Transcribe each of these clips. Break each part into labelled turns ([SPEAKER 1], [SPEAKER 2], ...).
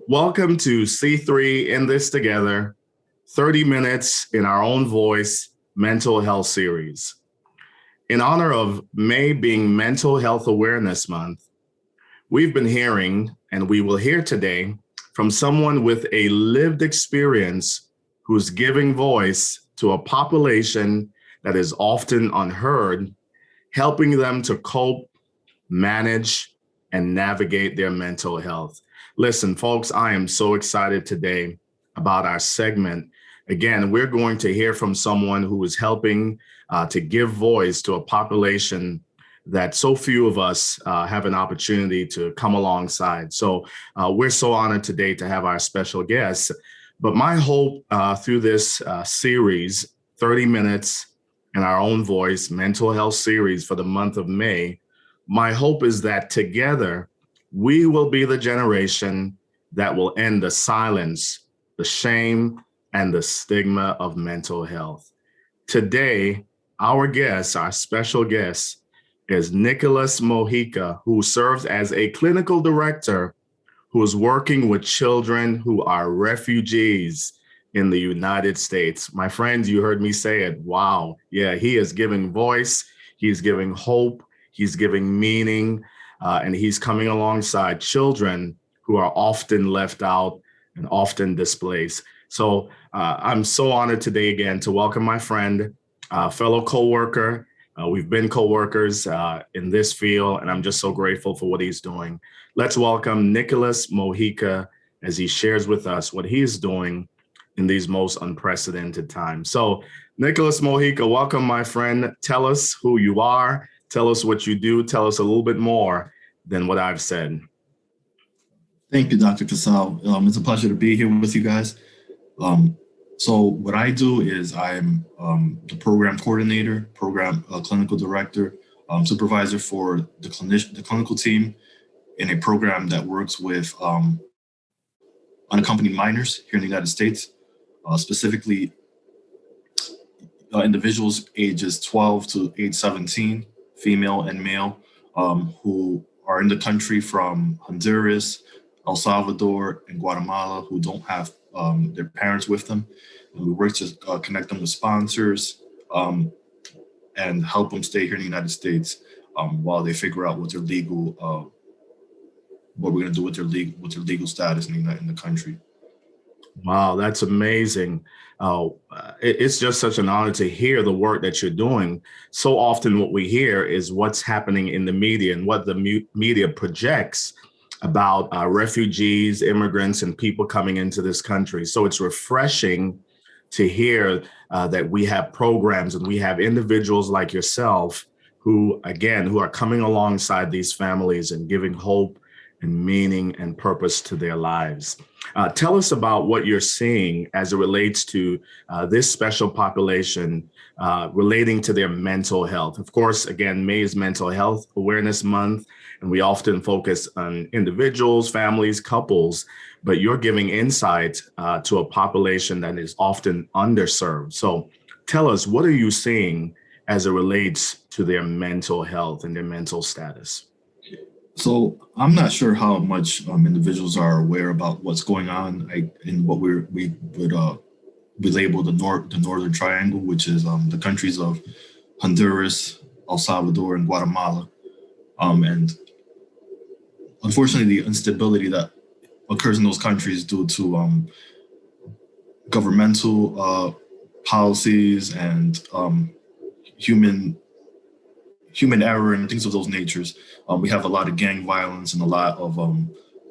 [SPEAKER 1] Welcome to C3 In This Together, 30 minutes in our own voice mental health series. In honor of May being Mental Health Awareness Month, we've been hearing, and we will hear today, from someone with a lived experience who's giving voice to a population that is often unheard, helping them to cope, manage, and navigate their mental health. Listen, folks, I am so excited today about our segment. Again, we're going to hear from someone who is helping to give voice to a population that so few of us have an opportunity to come alongside. So we're so honored today to have our special guest. But my hope through this series, 30 minutes in our own voice, mental health series for the month of May, my hope is that together we will be the generation that will end the silence, the shame, and the stigma of mental health. Today, our special guest, is Nicholas Mojica, who serves as a clinical director who is working with children who are refugees in the United States. My friends, you heard me say it. Wow. Yeah, he is giving voice, he's giving hope, he's giving meaning, and he's coming alongside children who are often left out and often displaced. So I'm so honored today again to welcome my friend, fellow coworker. We've been coworkers in this field, and I'm just so grateful for what he's doing. Let's welcome Nicholas Mojica as he shares with us what he is doing in these most unprecedented times. So, Nicholas Mojica, welcome, my friend. Tell us who you are. Tell us what you do. Tell us a little bit more than what I've said.
[SPEAKER 2] Thank you, Dr. Cassell. It's a pleasure to be here with you guys. So what I do is I'm the program coordinator, clinical director, supervisor for the clinical team in a program that works with unaccompanied minors here in the United States, specifically individuals ages 12 to age 17, female and male, who are in the country from Honduras, El Salvador, and Guatemala, who don't have their parents with them. And we work to connect them with sponsors and help them stay here in the United States while they figure out what their legal, what we're going to do with their legal status in the country.
[SPEAKER 1] Wow, that's amazing. It's just such an honor to hear the work that you're doing. So often what we hear is what's happening in the media and what the media projects about refugees, immigrants, and people coming into this country. So it's refreshing to hear that we have programs and we have individuals like yourself who are coming alongside these families and giving hope and meaning and purpose to their lives. Tell us about what you're seeing as it relates to this special population relating to their mental health. Of course, again, May is Mental Health Awareness Month, and we often focus on individuals, families, couples, but you're giving insight to a population that is often underserved. So tell us, what are you seeing as it relates to their mental health and their mental status?
[SPEAKER 2] So I'm not sure how much individuals are aware about what's going on in what we label the Northern Triangle, which is the countries of Honduras, El Salvador, and Guatemala. And unfortunately, the instability that occurs in those countries due to governmental policies and human error and things of those natures. We have a lot of gang violence and a lot of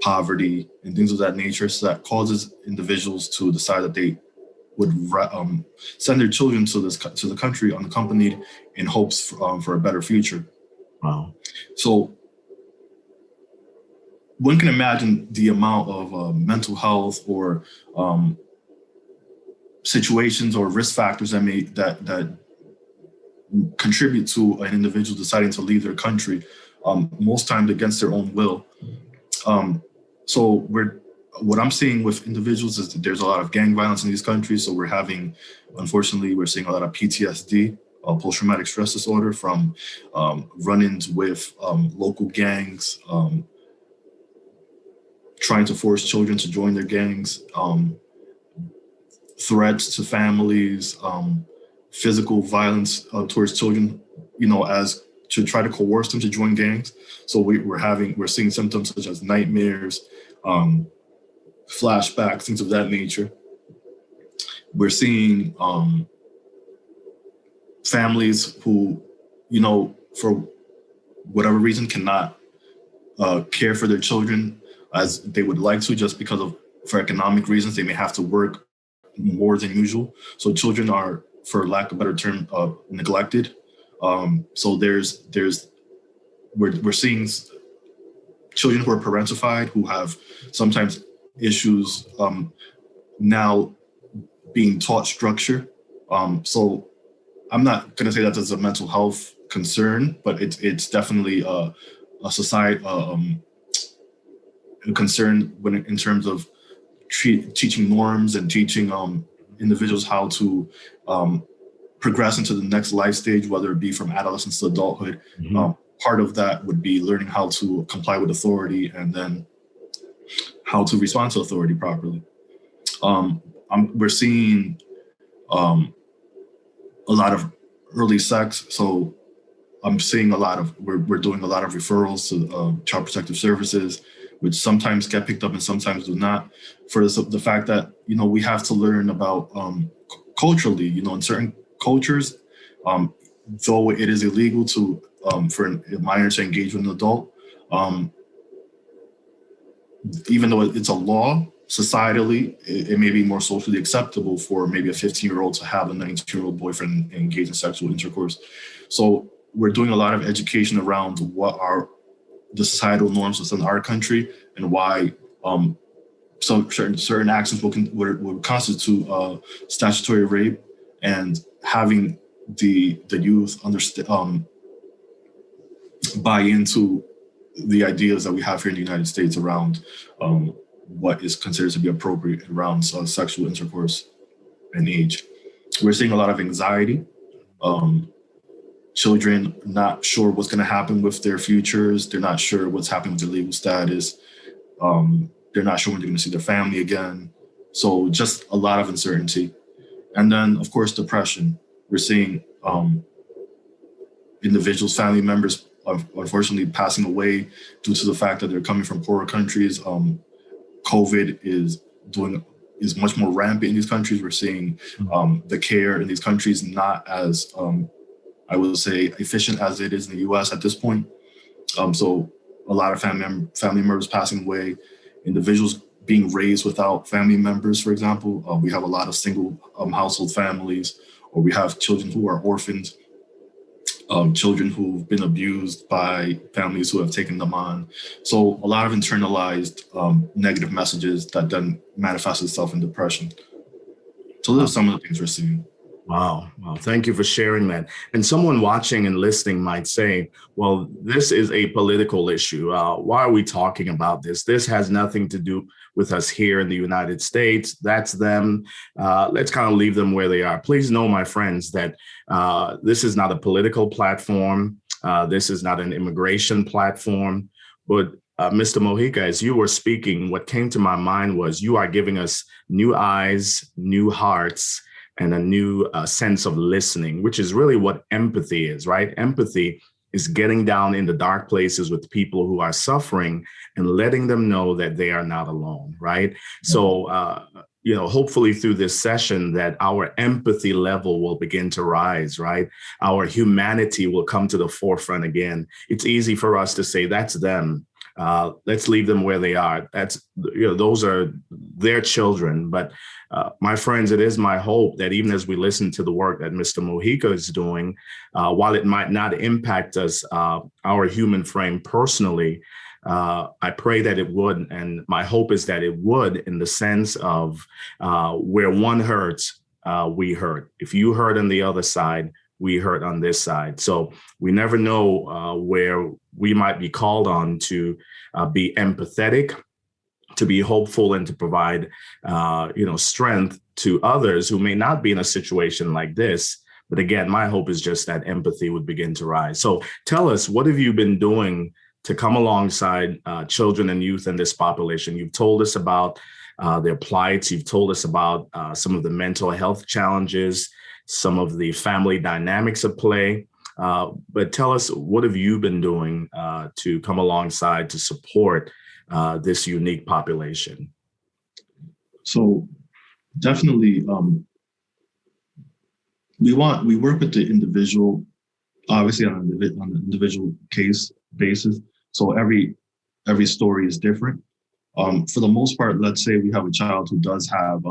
[SPEAKER 2] poverty and things of that nature. So that causes individuals to decide that they would send their children to the country unaccompanied in hopes for a better future.
[SPEAKER 1] Wow.
[SPEAKER 2] So one can imagine the amount of mental health or situations or risk factors that contribute to an individual deciding to leave their country, most times against their own will. So what I'm seeing with individuals is that there's a lot of gang violence in these countries. So unfortunately, we're seeing a lot of PTSD, post-traumatic stress disorder from run-ins with local gangs, trying to force children to join their gangs, threats to families, physical violence towards children, as to try to coerce them to join gangs. So we're seeing symptoms such as nightmares, flashbacks, things of that nature. We're seeing families who, for whatever reason, cannot care for their children as they would like to, just for economic reasons. They may have to work more than usual. So children are, for lack of a better term, neglected. So we're seeing children who are parentified, who have sometimes issues now being taught structure. So I'm not going to say that there's a mental health concern, but it's definitely a society a concern in terms of teaching norms and teaching individuals how to progress into the next life stage, whether it be from adolescence to adulthood.
[SPEAKER 1] Mm-hmm.
[SPEAKER 2] Part of that would be learning how to comply with authority and then how to respond to authority properly. We're seeing a lot of early sex. So I'm seeing we're doing a lot of referrals to Child Protective Services, which sometimes get picked up and sometimes do not, for the fact that, we have to learn about culturally, in certain cultures, though it is illegal for a minor to engage with an adult, even though it's a law, societally, it may be more socially acceptable for maybe a 15-year-old to have a 19-year-old boyfriend and engage in sexual intercourse. So we're doing a lot of education around what are the societal norms within our country and why so certain actions would constitute statutory rape, and having the youth understand, buy into the ideas that we have here in the United States around what is considered to be appropriate around sexual intercourse and age. We're seeing a lot of anxiety. Children not sure what's going to happen with their futures. They're not sure what's happening with their legal status. They're not sure when they're going to see their family again. So just a lot of uncertainty. And then, of course, depression. We're seeing individuals, family members, unfortunately passing away due to the fact that they're coming from poorer countries. COVID is much more rampant in these countries. We're seeing the care in these countries not as, I would say, efficient as it is in the US at this point. So a lot of family members passing away, individuals being raised without family members, for example. We have a lot of single household families, or we have children who are orphans, children who've been abused by families who have taken them on. So a lot of internalized negative messages that then manifest itself in depression. So those are some of the things we're seeing.
[SPEAKER 1] Wow. Thank you for sharing that. And someone watching and listening might say, well, this is a political issue. Why are we talking about this? This has nothing to do with us here in the United States. That's them. Let's kind of leave them where they are. Please know, my friends, that this is not a political platform. This is not an immigration platform. But Mr. Mojica, as you were speaking, what came to my mind was you are giving us new eyes, new hearts, and a new sense of listening, which is really what empathy is, right? Empathy is getting down in the dark places with people who are suffering and letting them know that they are not alone, right? Mm-hmm. So, hopefully through this session that our empathy level will begin to rise, right? Our humanity will come to the forefront again. It's easy for us to say, that's them. Let's leave them where they are. Those are their children. But my friends, it is my hope that even as we listen to the work that Mr. Mojica is doing, while it might not impact us, our human frame personally, I pray that it would. And my hope is that it would, in the sense of where one hurts, we hurt. If you hurt on the other side, we hurt on this side. So we never know where we might be called on to be empathetic, to be hopeful, and to provide, strength to others who may not be in a situation like this. But again, my hope is just that empathy would begin to rise. So tell us, what have you been doing to come alongside children and youth in this population. You've told us about their plights. You've told us about some of the mental health challenges, some of the family dynamics at play. But tell us, what have you been doing to come alongside to support this unique population?
[SPEAKER 2] So definitely, we work with the individual, obviously on an individual case basis. So every story is different. For the most part, let's say we have a child who does have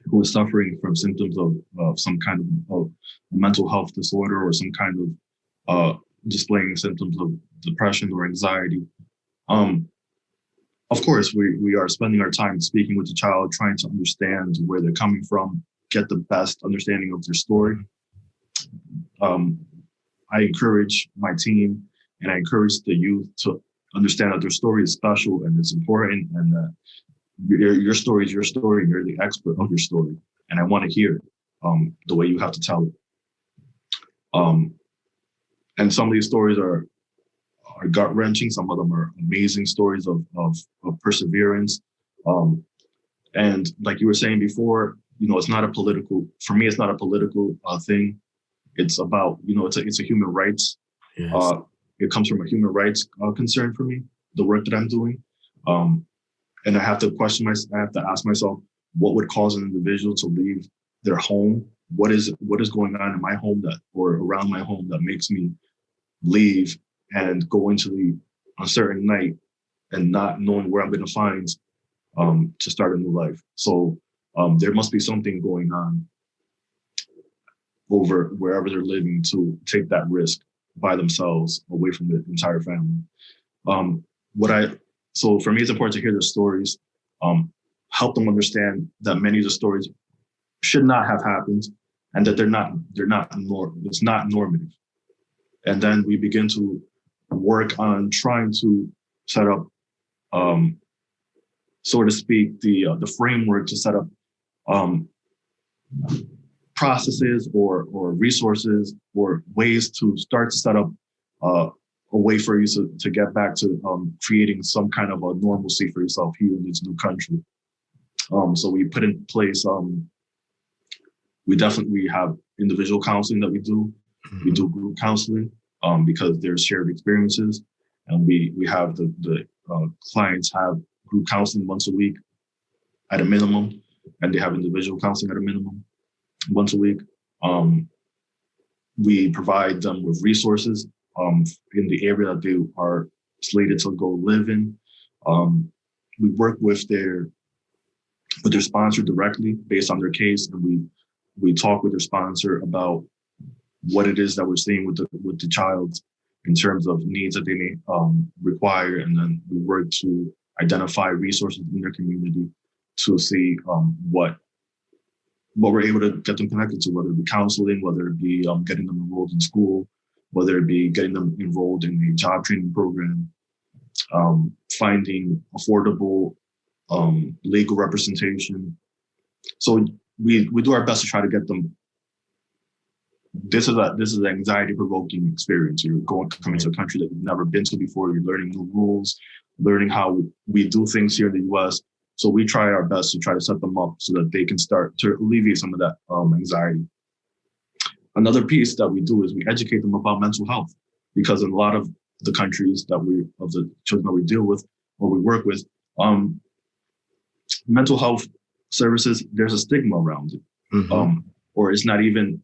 [SPEAKER 2] who is suffering from symptoms of some kind of mental health disorder, or some kind of displaying symptoms of depression or anxiety. Of course, we are spending our time speaking with the child, trying to understand where they're coming from, get the best understanding of their story. I encourage my team and I encourage the youth to understand that their story is special and it's important, and that your story is your story. You're the expert of your story, and I want to hear the way you have to tell it. And some of these stories are gut wrenching. Some of them are amazing stories of perseverance. And like you were saying before, it's not a political. For me, it's not a political thing. It's about it's a human rights.
[SPEAKER 1] Yes.
[SPEAKER 2] It comes from a human rights concern for me, the work that I'm doing. And I have to I have to ask myself, what would cause an individual to leave their home? What is going on in my home or around my home that makes me leave and go into the uncertain night and not knowing where I'm going to find to start a new life? So there must be something going on over wherever they're living to take that risk by themselves away from the entire family. So for me, it's important to hear their stories, help them understand that many of the stories should not have happened, and that it's not normative. And then we begin to work on trying to set up, so to speak, the framework to set up processes or resources or ways to start to set up a way for you to get back to creating some kind of a normalcy for yourself here in this new country. So we put in place, we definitely have individual counseling that we do. Mm-hmm. We do group counseling because there's shared experiences, and we have the clients have group counseling once a week at a minimum, and they have individual counseling at a minimum once a week. We provide them with resources in the area that they are slated to go live in. We work with their sponsor directly based on their case, and we talk with their sponsor about what it is that we're seeing with the child in terms of needs that they may require, and then we work to identify resources in their community to see what we're able to get them connected to, whether it be counseling, whether it be getting them enrolled in school, whether it be getting them enrolled in a job training program, finding affordable legal representation. So we do our best to try to get them. This is an anxiety-provoking experience. You're coming to a country that you've never been to before. You're learning new rules, learning how we do things here in the U.S. So we try our best to try to set them up so that they can start to alleviate some of that anxiety. Another piece that we do is we educate them about mental health, because in a lot of the countries of the children that we deal with or we work with, mental health services, there's a stigma around it. Mm-hmm. Or it's not even,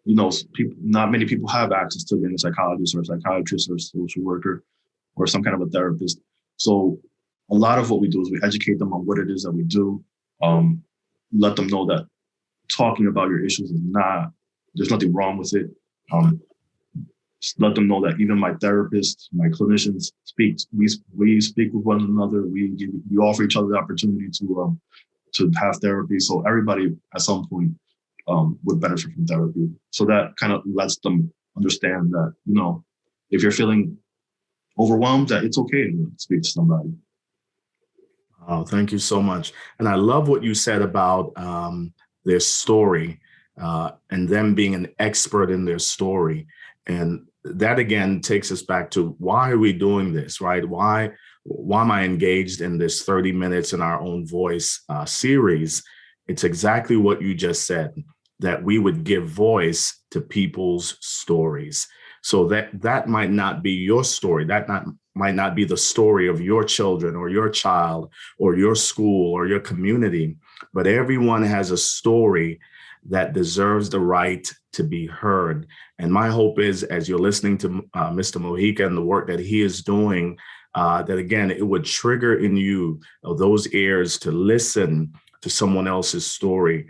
[SPEAKER 2] not many people have access to being a psychologist or a psychiatrist or a social worker or some kind of a therapist. So a lot of what we do is we educate them on what it is that we do, let them know that talking about your issues there's nothing wrong with it. Let them know that even my therapists, my clinicians we speak with one another. We offer each other the opportunity to have therapy. So everybody at some point would benefit from therapy. So that kind of lets them understand that, if you're feeling overwhelmed, that it's okay to speak to somebody.
[SPEAKER 1] Oh, thank you so much. And I love what you said about their story and them being an expert in their story. And that again takes us back to, why are we doing this, right? Why am I engaged in this 30 minutes in our own voice series? It's exactly what you just said, that we would give voice to people's stories. So that might not be your story. Might not be the story of your children or your child or your school or your community, but everyone has a story that deserves the right to be heard. And my hope is, as you're listening to Mr. Mojica and the work that he is doing, that again, it would trigger in you those ears to listen to someone else's story,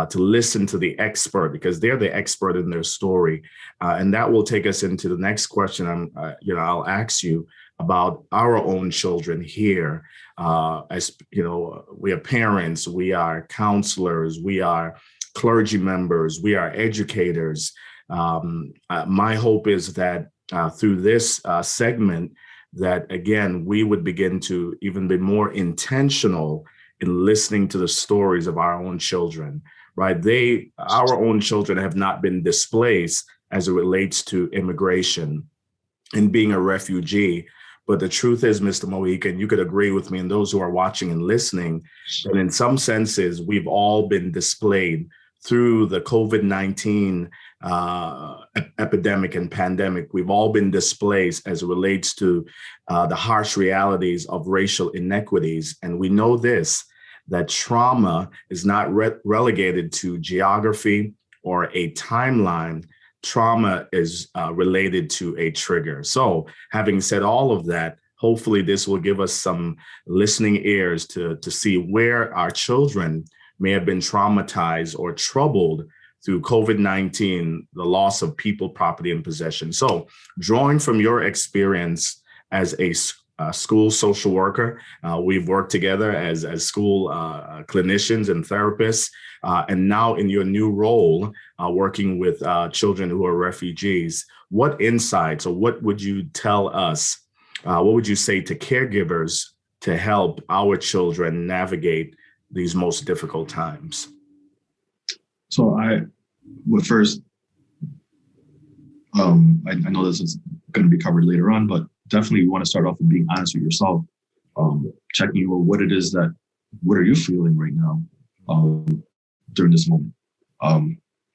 [SPEAKER 1] to listen to the expert, because they're the expert in their story. And that will take us into the next question. I'll ask you about our own children here. As you know, we are parents, we are counselors, we are clergy members, we are educators. My hope is that through this segment, that again, we would begin to even be more intentional in listening to the stories of our own children, right? Our own children have not been displaced as it relates to immigration and being a refugee. But the truth is, Mr. Mojica, and you could agree with me, and those who are watching and listening, that in some senses, we've all been displayed through the COVID-19 epidemic and pandemic. We've all been displaced as it relates to the harsh realities of racial inequities. And we know this, that trauma is not relegated to geography or a timeline. Trauma is related to a trigger. So having said all of that, hopefully this will give us some listening ears to see where our children may have been traumatized or troubled through COVID-19, the loss of people, property, and possession. So drawing from your experience as a school social worker, we've worked together as school clinicians and therapists, and now in your new role, working with children who are refugees, what insights, or what would you tell us, what would you say to caregivers to help our children navigate these most difficult times?
[SPEAKER 2] So I would first, I know this is going to be covered later on, but definitely you want to start off with being honest with yourself, checking what it is what are you feeling right now during this moment?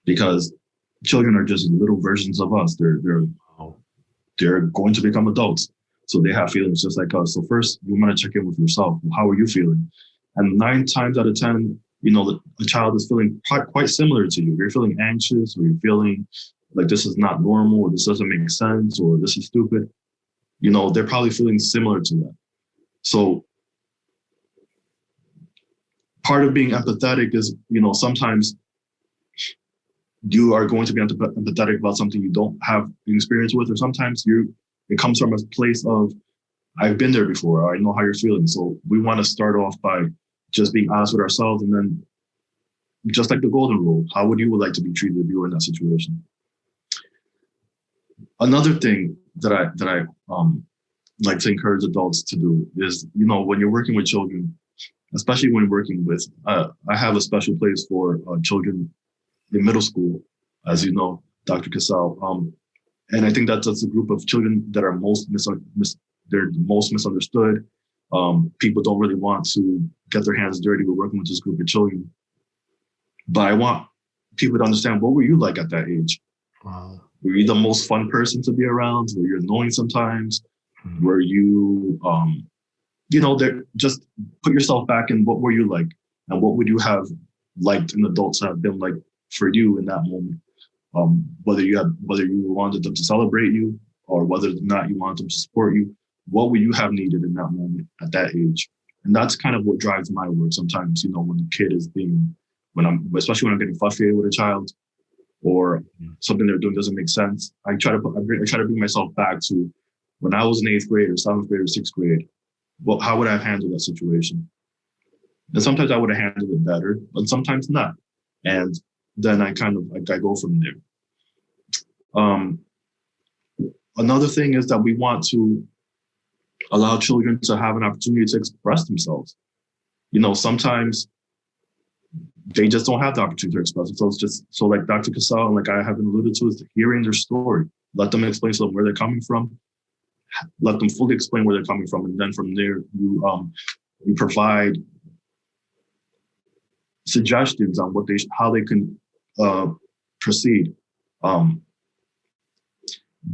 [SPEAKER 2] Because children are just little versions of us. They're going to become adults. So they have feelings just like us. So first, you want to check in with yourself. How are you feeling? And 9 times out of 10, the child is feeling quite similar to you. You're feeling anxious, or you're feeling like this is not normal, or this doesn't make sense, or this is stupid. They're probably feeling similar to that. So part of being empathetic is, sometimes you are going to be empathetic about something you don't have experience with, or sometimes it comes from a place of, I've been there before, or I know how you're feeling. So we want to start off by just being honest with ourselves, and then just like the golden rule, how would you like to be treated if you were in that situation? Another thing that I like to encourage adults to do is, when you're working with children, especially when working with, I have a special place for children in middle school, as you know, Dr. Cassell. And I think that's a group of children that are they're the most misunderstood. People don't really want to get their hands dirty with working with this group of children. But I want people to understand, what were you like at that age?
[SPEAKER 1] Wow.
[SPEAKER 2] Were you the most fun person to be around? Were you annoying sometimes? Mm-hmm. Were you, just put yourself back in, what were you like? And what would you have liked an adult to have been like for you in that moment? Whether you wanted them to celebrate you, or whether or not you wanted them to support you, what would you have needed in that moment at that age? And that's kind of what drives my work sometimes, when the kid is especially when I'm getting frustrated with a child, or something they're doing doesn't make sense. I try to bring myself back to when I was in 8th grade or 7th grade or 6th grade. Well, how would I have handled that situation? And sometimes I would have handled it better, but sometimes not. And then I go from there. Another thing is that we want to allow children to have an opportunity to express themselves. Sometimes they just don't have the opportunity to express it. So it's just, so like Dr. Cassell and like I haven't alluded to, is hearing their story. Let them explain to them where they're coming from. Let them fully explain where they're coming from. And then from there, you provide suggestions on how they can proceed.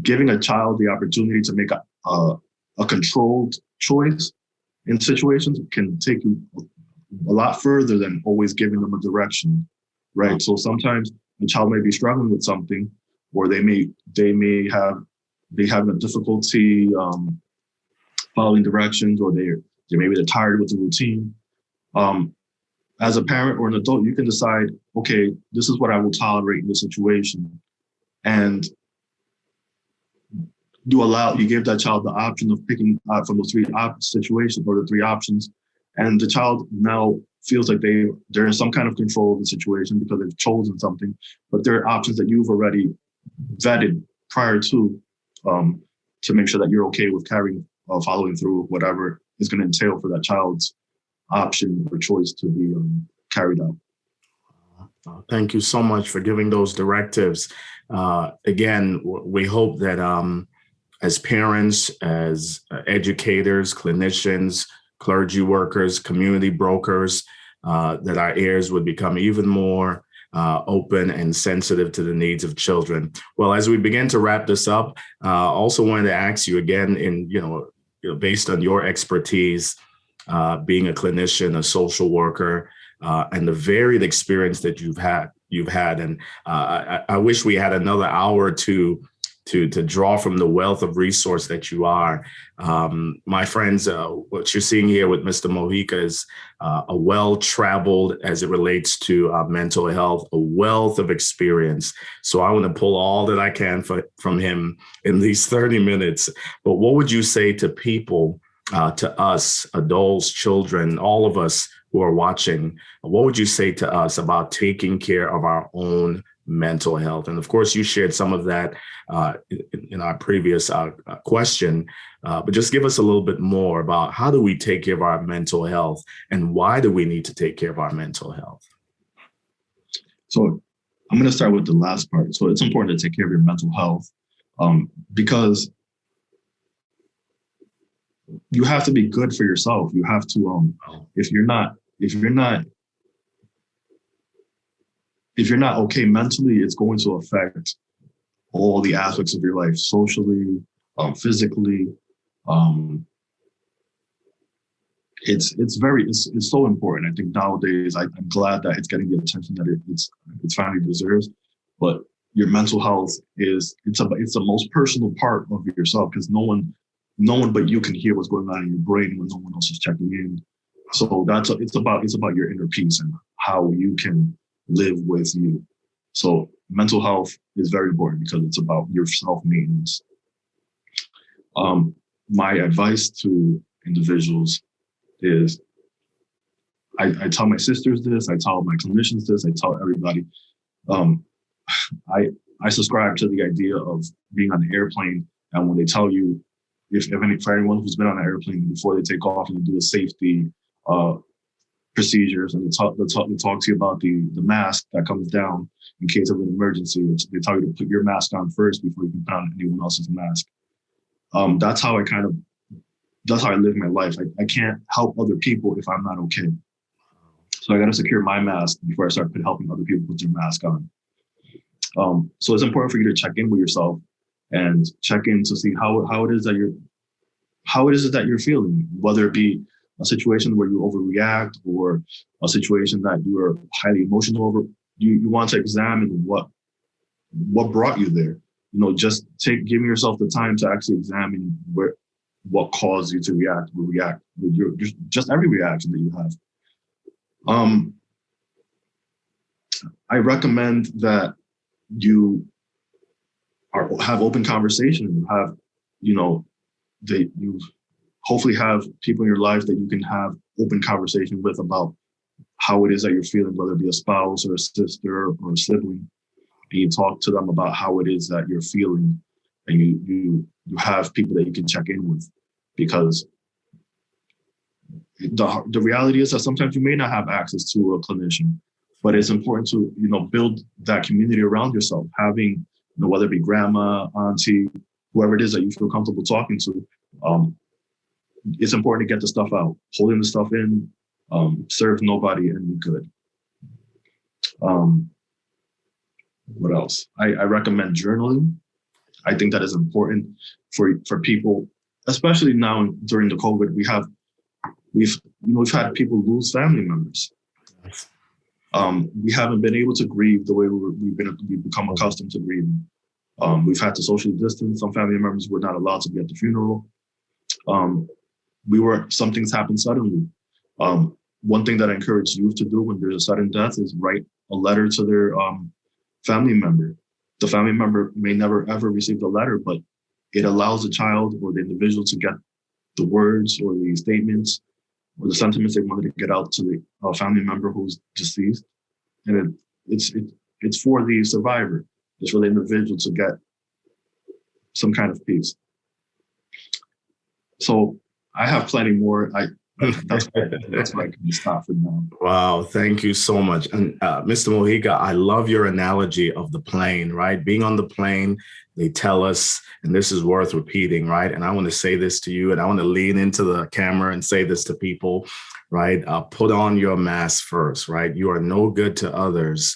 [SPEAKER 2] Giving a child the opportunity to make a controlled choice in situations can take you a lot further than always giving them a direction, right? So sometimes the child may be struggling with something, or they may have a difficulty following directions, or maybe they're tired with the routine. As a parent or an adult, you can decide, okay, this is what I will tolerate in this situation, and you give that child the option of picking out from the three situations or the three options, and the child now feels like they're in some kind of control of the situation because they've chosen something, but there are options that you've already vetted prior to make sure that you're okay with following through with whatever is going to entail for that child's option or choice to be carried out.
[SPEAKER 1] Thank you so much for giving those directives. Again, we hope that as parents, as educators, clinicians, clergy workers, community brokers, that our ears would become even more open and sensitive to the needs of children. Well, as we begin to wrap this up, also wanted to ask you again, based on your expertise, being a clinician, a social worker, and the varied experience that you've had, and I wish we had another hour to draw from the wealth of resource that you are. My friends, what you're seeing here with Mr. Mojica is a well-traveled as it relates to mental health, a wealth of experience. So I want to pull all that I can from him in these 30 minutes. But what would you say to people, to us, adults, children, all of us who are watching? What would you say to us about taking care of our own mental health? And of course, you shared some of that in our previous question, but just give us a little bit more about how do we take care of our mental health, and why do we need to take care of our mental health?
[SPEAKER 2] So I'm going to start with the last part. So it's important to take care of your mental health because you have to be good for yourself. You have to, if you're not okay mentally, it's going to affect all the aspects of your life, socially, physically. It's so important. I think nowadays, I'm glad that it's getting the attention that it's finally deserves. But your mental health it's the most personal part of yourself, because no one but you can hear what's going on in your brain when no one else is checking in. So it's about your inner peace and how you can live with you. So mental health is very important because it's about your self-maintenance. My advice to individuals is, I tell my sisters this, I tell my clinicians this, I tell everybody. I subscribe to the idea of being on an airplane, and when they tell you, for anyone who's been on an airplane before they take off and do the safety procedures, and they talk to you about the mask that comes down in case of an emergency. They tell you to put your mask on first before you can put on anyone else's mask. That's how I live my life. I can't help other people if I'm not okay. So I got to secure my mask before I start helping other people put their mask on. So it's important for you to check in with yourself and check in to see how it is that you're feeling, whether it be a situation where you overreact or a situation that you are highly emotional over. You want to examine what brought you there. Just giving yourself the time to actually examine what caused you to react with just every reaction that you have. I recommend that you have open conversation. You hopefully have people in your life that you can have open conversation with about how it is that you're feeling, whether it be a spouse or a sister or a sibling. And you talk to them about how it is that you're feeling, and you have people that you can check in with, because the reality is that sometimes you may not have access to a clinician. But it's important to, build that community around yourself, having, whether it be grandma, auntie, whoever it is that you feel comfortable talking to. It's important to get the stuff out. Holding the stuff in serves nobody any good. What else? I recommend journaling. I think that is important for people, especially now during the COVID. We've had people lose family members. We haven't been able to grieve the way we've become accustomed to grieving. We've had to socially distance. Some family members were not allowed to be at the funeral. Some things happened suddenly. One thing that I encourage youth to do when there's a sudden death is write a letter to their family member. The family member may never ever receive the letter, but it allows the child or the individual to get the words or the statements or the sentiments they wanted to get out to the family member who's deceased. And it's for the survivor. It's for the individual to get some kind of peace. So I have plenty more. That's where I can stop for now.
[SPEAKER 1] Wow, thank you so much. And Mr. Mojica, I love your analogy of the plane, right? Being on the plane, they tell us, and this is worth repeating, right? And I want to say this to you, and I want to lean into the camera and say this to people, right? Put on your mask first, right? You are no good to others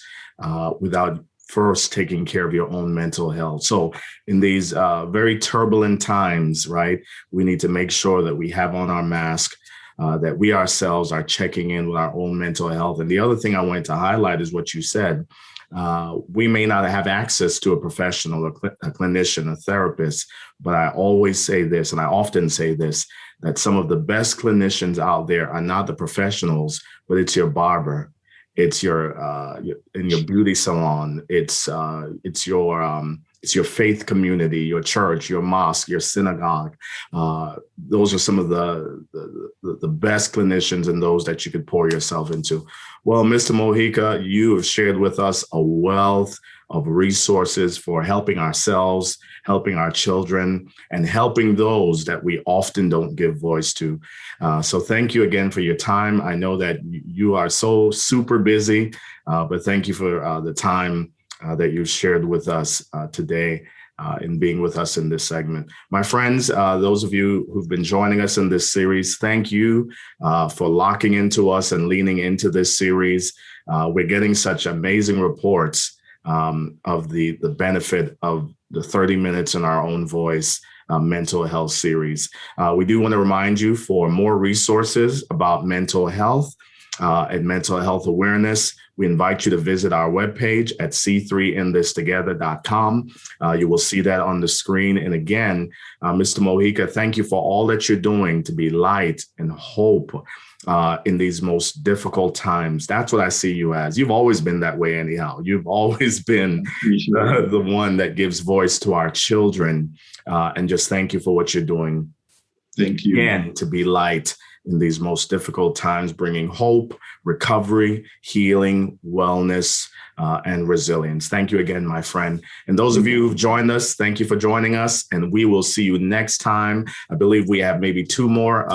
[SPEAKER 1] without first taking care of your own mental health. So in these very turbulent times, right, we need to make sure that we have on our mask, that we ourselves are checking in with our own mental health. And the other thing I wanted to highlight is what you said. We may not have access to a professional, a clinician, a therapist, but I always say this, and I often say this, that some of the best clinicians out there are not the professionals, but it's your barber. It's your in your beauty salon. It's your faith community, your church, your mosque, your synagogue. Those are some of the best clinicians and those that you could pour yourself into. Well, Mr. Mojica, you have shared with us a wealth of resources for helping ourselves, helping our children, and helping those that we often don't give voice to. So thank you again for your time. I know that you are so super busy, but thank you for the time that you shared with us today in being with us in this segment. My friends, those of you who've been joining us in this series, thank you for locking into us and leaning into this series. We're getting such amazing reports of the benefit of the 30 minutes in our own voice mental health series. We do want to remind you, for more resources about mental health and mental health awareness, we invite you to visit our webpage at c3inthistogether.com. You will see that on the screen. And again, Mr. Mojica, thank you for all that you're doing to be light and hope in these most difficult times. That's what I see you as. You've always been that way anyhow. You've always been the one that gives voice to our children. And just thank you for what you're doing.
[SPEAKER 2] Thank you.
[SPEAKER 1] Again, to be light in these most difficult times, bringing hope, recovery, healing, wellness, and resilience. Thank you again, my friend. And those of you who've joined us, thank you for joining us. And we will see you next time. I believe we have maybe 2 more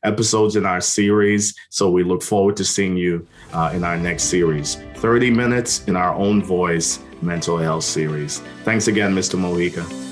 [SPEAKER 1] episodes in our series. So we look forward to seeing you in our next series, 30 minutes in our own voice mental health series. Thanks again, Mr. Mojica.